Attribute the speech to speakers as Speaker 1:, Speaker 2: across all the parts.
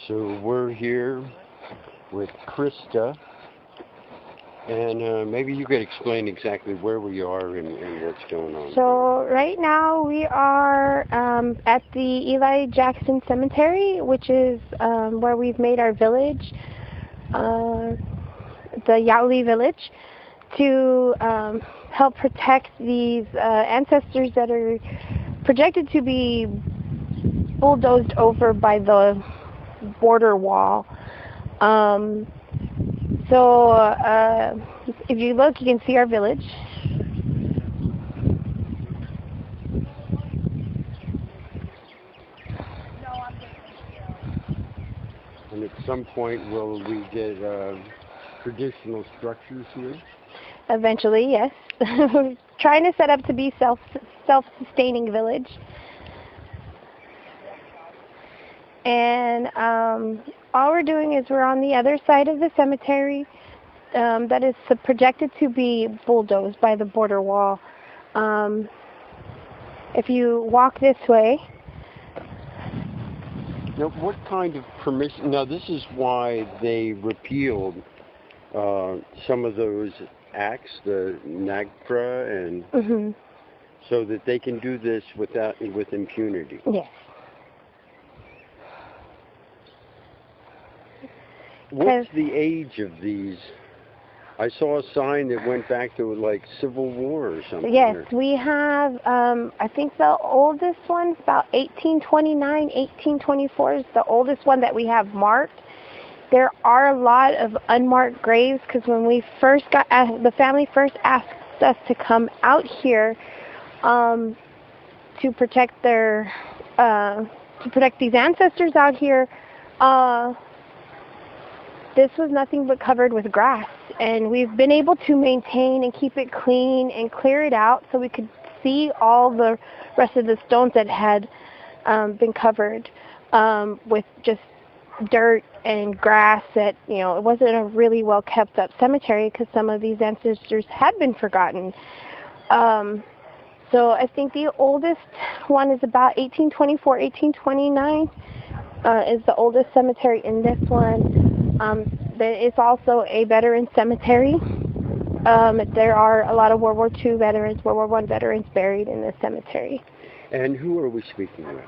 Speaker 1: So we're here with Krista, and maybe you could explain exactly where we are and what's going on.
Speaker 2: So right now we are at the Eli Jackson Cemetery, which is where we've made our village, the Yalui Village, to help protect these ancestors that are projected to be bulldozed over by the border wall. If you look, you can see our village.
Speaker 1: And at some point, will we get traditional structures here?
Speaker 2: Eventually, yes. We're trying to set up to be self-sustaining village. And all we're doing is we're on the other side of the cemetery that is projected to be bulldozed by the border wall. If you walk this way...
Speaker 1: Now, what kind of permission... Now, this is why they repealed some of those acts, the NAGPRA, and so that they can do this with impunity.
Speaker 2: Yes.
Speaker 1: What's the age of these? I saw a sign that went back to like Civil War or something.
Speaker 2: Yes, we have, I think the oldest one's about 1829, 1824 is the oldest one that we have marked. There are a lot of unmarked graves because when we first the family first asked us to come out here to protect these ancestors out here, this was nothing but covered with grass, and we've been able to maintain and keep it clean and clear it out so we could see all the rest of the stones that had been covered with just dirt and grass. That, you know, it wasn't a really well kept up cemetery because some of these ancestors had been forgotten. So I think the oldest one is about 1824, 1829 is the oldest cemetery in this one. It's also a veteran cemetery. There are a lot of World War II veterans, World War I veterans buried in this cemetery.
Speaker 1: And who are we speaking with?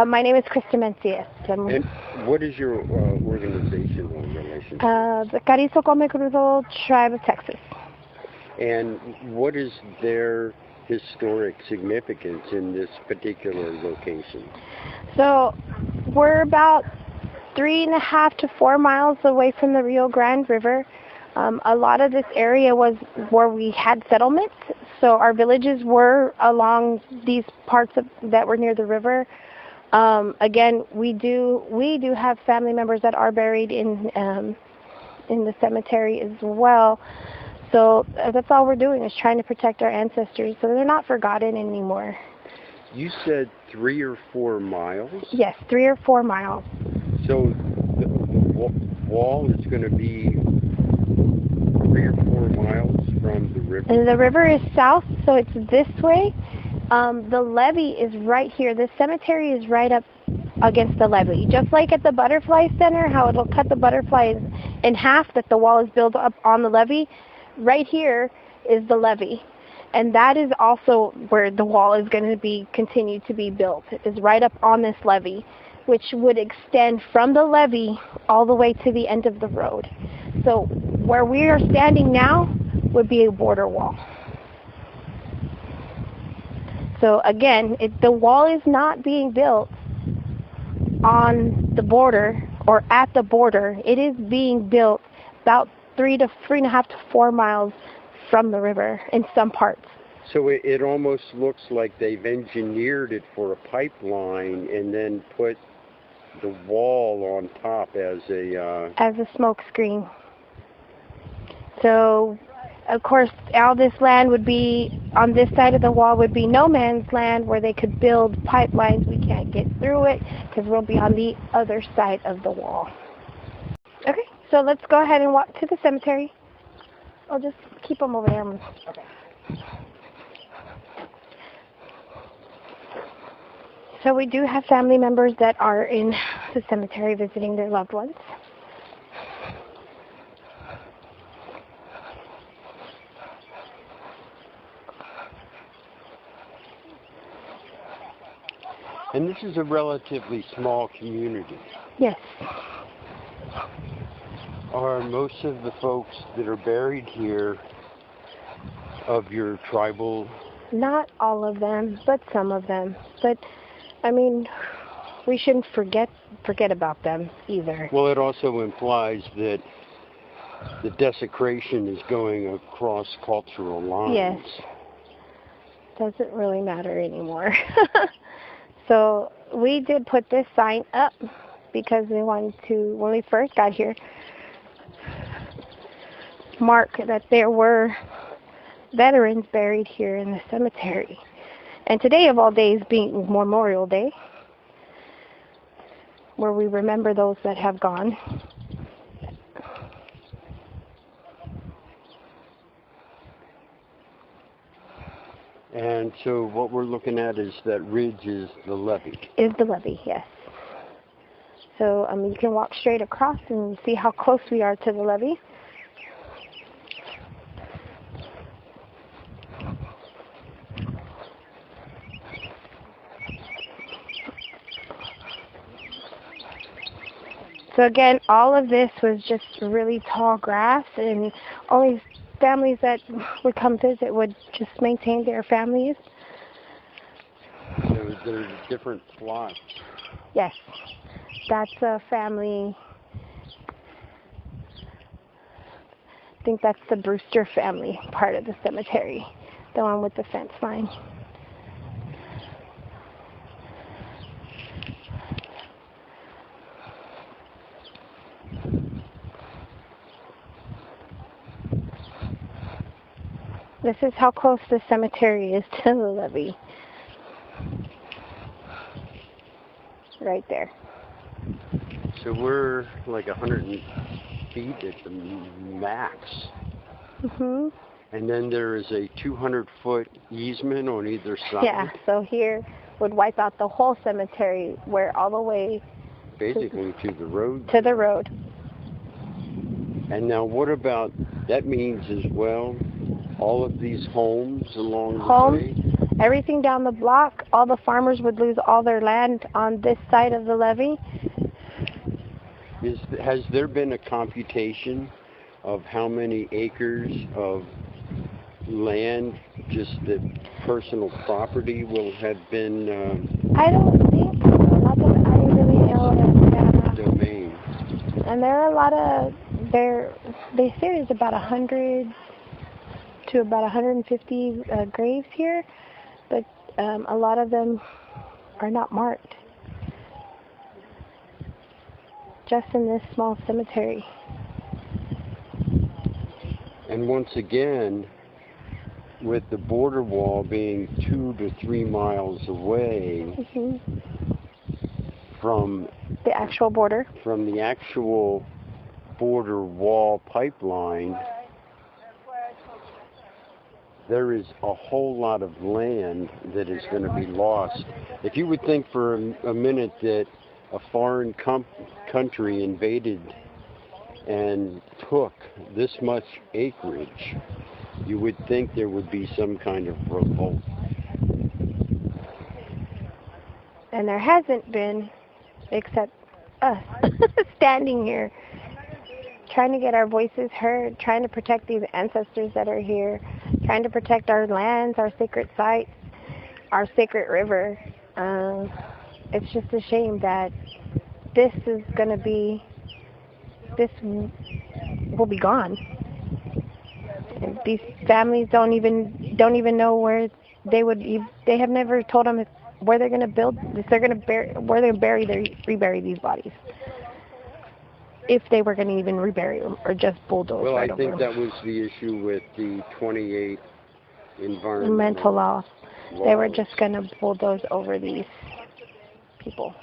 Speaker 2: My name is Krista Mencias.
Speaker 1: And what is your organizational relationship?
Speaker 2: The Carrizo Come Crudo Tribe of Texas.
Speaker 1: And what is their historic significance in this particular location?
Speaker 2: So we're about 3.5 to 4 miles away from the Rio Grande River. A lot of this area was where we had settlements, so our villages were along these parts that were near the river. Again, we do have family members that are buried in the cemetery as well. So that's all we're doing is trying to protect our ancestors so they're not forgotten anymore.
Speaker 1: You said 3 or 4 miles?
Speaker 2: Yes, 3 or 4 miles.
Speaker 1: So the wall is going to be 3 or 4 miles from the river?
Speaker 2: And the river is south, so it's this way. The levee is right here. The cemetery is right up against the levee. Just like at the Butterfly Center, how it'll cut the butterflies in half, that the wall is built up on the levee. Right here is the levee. And that is also where the wall is going to continue to be built. It is right up on this levee, which would extend from the levee all the way to the end of the road. So where we are standing now would be a border wall. So again, the wall is not being built on the border or at the border. It is being built about 3.5 to 4 miles from the river in some parts.
Speaker 1: So it almost looks like they've engineered it for a pipeline and then put the wall on top as a
Speaker 2: smoke screen. So, of course, all this land would be, on this side of the wall would be no man's land where they could build pipelines. We can't get through it because we'll be on the other side of the wall. Okay, so let's go ahead and walk to the cemetery. I'll just keep them over there. Okay. So we do have family members that are in the cemetery visiting their loved ones.
Speaker 1: And this is a relatively small community.
Speaker 2: Yes.
Speaker 1: Are most of the folks that are buried here of your tribal?
Speaker 2: Not all of them, but some of them. But, I mean, we shouldn't forget about them either.
Speaker 1: Well, it also implies that the desecration is going across cultural lines.
Speaker 2: Yes. Doesn't really matter anymore. So we did put this sign up because we wanted to, when we first got here, mark that there were veterans buried here in the cemetery. And today of all days being Memorial Day, where we remember those that have gone.
Speaker 1: And so what we're looking at is that ridge is the levee.
Speaker 2: Is the levee, yes. So you can walk straight across and see how close we are to the levee. So again, all of this was just really tall grass, and only families that would come visit would just maintain their families.
Speaker 1: So there's different plots.
Speaker 2: Yes, that's a family. I think that's the Brewster family part of the cemetery, the one with the fence line. This is how close the cemetery is to the levee. Right there.
Speaker 1: So we're like 100 feet at the max.
Speaker 2: Mhm.
Speaker 1: And then there is a 200-foot easement on either side.
Speaker 2: Yeah, so here would wipe out the whole cemetery, where all the way
Speaker 1: basically to the road.
Speaker 2: To the road.
Speaker 1: And now what about, that means as well, all of these homes along the way?
Speaker 2: Everything down the block, all the farmers would lose all their land on this side of the levee.
Speaker 1: Has there been a computation of how many acres of land, just the personal property, will have been
Speaker 2: I don't think so. Not that I really know.
Speaker 1: Domain.
Speaker 2: And there are a lot of, they say there's about 100 to about 150 graves here, but a lot of them are not marked. Just in this small cemetery.
Speaker 1: And once again, with the border wall being 2 to 3 miles away from
Speaker 2: the actual border,
Speaker 1: wall pipeline, there is a whole lot of land that is going to be lost. If you would think for a minute that a foreign country invaded and took this much acreage, you would think there would be some kind of revolt.
Speaker 2: And there hasn't been, except us standing here, trying to get our voices heard, trying to protect these ancestors that are here, trying to protect our lands, our sacred sites, our sacred river. It's just a shame that this will be gone. And these families don't even know where they have never told them where they're going to build, if they're going to rebury these bodies. If they were going to even rebury them or just bulldoze
Speaker 1: Well,
Speaker 2: right
Speaker 1: I think
Speaker 2: over
Speaker 1: that was the issue with the 28
Speaker 2: environmental laws. They were just going to bulldoze over these people.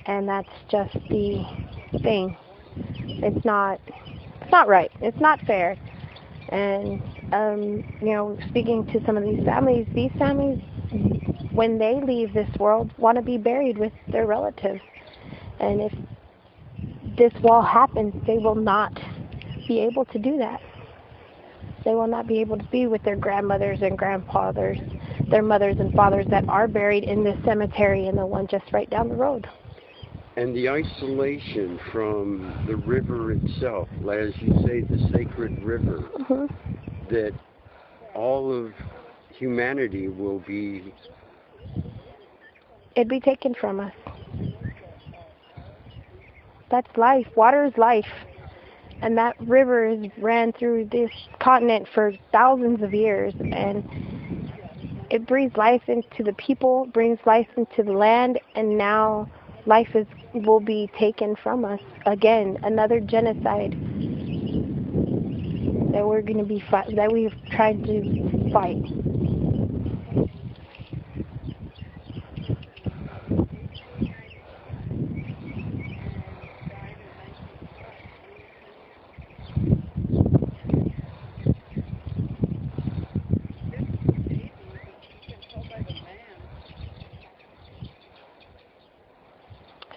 Speaker 2: And that's just the thing. It's not right. It's not fair. And, speaking to some of these families, when they leave this world, want to be buried with their relatives. And if this wall happens, they will not be able to do that. They will not be able to be with their grandmothers and grandfathers, their mothers and fathers that are buried in this cemetery and the one just right down the road.
Speaker 1: And the isolation from the river itself, as you say, the sacred river, that all of humanity will be...
Speaker 2: It'd be taken from us. That's life. Water is life. And that river has ran through this continent for thousands of years, and it breathes life into the people, brings life into the land, and now life will be taken from us. Again, another genocide that we're going to be that we've tried to fight.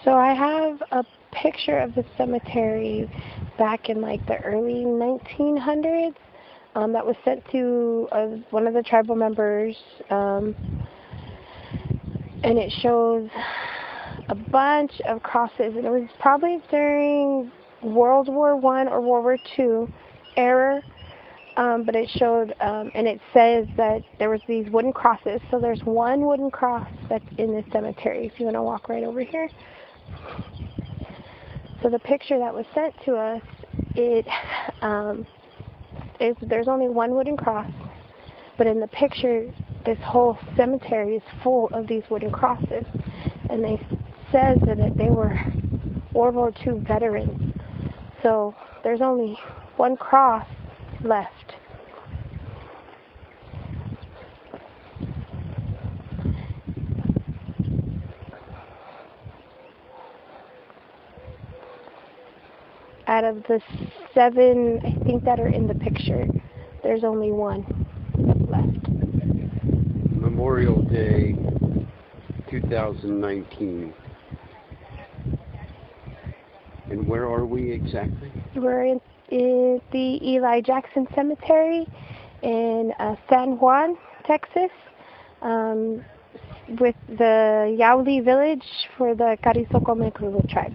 Speaker 2: So I have a picture of the cemetery back in like the early 1900s that was sent to one of the tribal members, and it shows a bunch of crosses, and it was probably during World War I or World War II era, but it showed, and it says that there was these wooden crosses. So there's one wooden cross that's in this cemetery. If you want to walk right over here. So the picture that was sent to us, there's only one wooden cross, but in the picture, this whole cemetery is full of these wooden crosses, and they says that they were World War II veterans. So there's only one cross left. Out of the 7, I think, that are in the picture, there's only one left.
Speaker 1: Memorial Day 2019. And where are we exactly?
Speaker 2: We're in the Eli Jackson Cemetery in San Juan, Texas, with the Yalui Village for the Carrizo Comecrudo tribe.